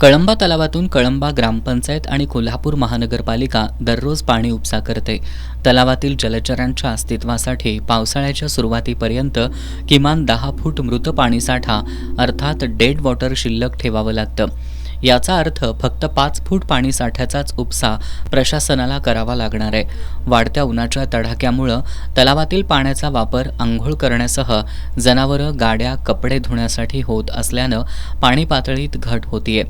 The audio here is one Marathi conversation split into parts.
कळंबा तलावातून कळंबा ग्रामपंचायत आणि कोल्हापूर महानगरपालिका दररोज पाणी उपसा करते. तलावातील जलचरांच्या अस्तित्वासाठी पावसाळ्याच्या सुरुवातीपर्यंत किमान 10 फूट मृत पाणीसाठा अर्थात डेड वॉटर शिल्लक ठेवावं लागतं. याचा अर्थ फक्त 5 फूट पाणीसाठ्याचाच उपसा प्रशासनाला करावा लागणार आहे. वाढत्या उन्हाच्या तडाख्यामुळं तलावातील पाण्याचा वापर अंघोळ करण्यासह जनावरं, गाड्या, कपडे धुण्यासाठी होत असल्यानं पाणी पातळीत घट होतीये.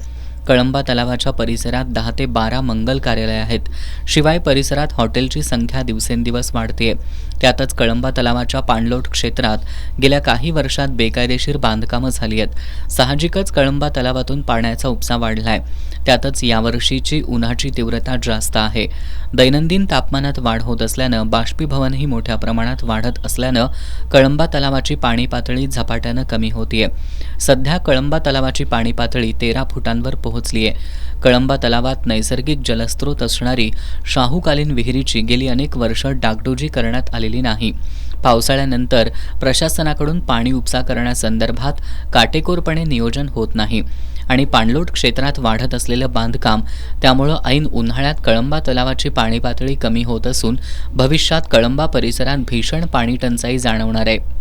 कळंबा तलावाच्या परिसरात 10 ते 12 मंगल कार्यालय आहेत. शिवाय परिसरात हॉटेलची संख्या दिवसेंदिवस वाढतेय. त्यातच कळंबा तलावाच्या पाणलोट क्षेत्रात गेल्या काही वर्षात बेकायदेशीर बांधकामं झाली आहेत. साहजिकच कळंबा तलावातून पाण्याचा उपसा वाढलाय. त्यातच यावर्षीची उन्हाची तीव्रता जास्त आहे. दैनंदिन तापमानात वाढ होत असल्यानं बाष्पीभवनही मोठ्या प्रमाणात वाढत असल्यानं कळंबा तलावाची पाणी पातळी झपाट्यानं कमी होतीये. सध्या कळंबा तलावाची पाणी पातळी 13 फुटांवर पोहोचली आहे. कळंबा तलावात नैसर्गिक जलस्रोत असणारी शाहूकालीन विहिरीची गेली अनेक वर्ष डागडुजी करण्यात आलेली नाही. पावसाळ्यानंतर प्रशासनाकडून पाणी उपसा करण्यासंदर्भात काटेकोरपणे नियोजन होत नाही आणि पाणलोट क्षेत्रात वाढत असलेलं बांधकाम त्यामुळं ऐन उन्हाळ्यात कळंबा तलावाची पाणी पातळी कमी होत असून भविष्यात कळंबा परिसरात भीषण पाणी टंचाई जाणवणार आहे.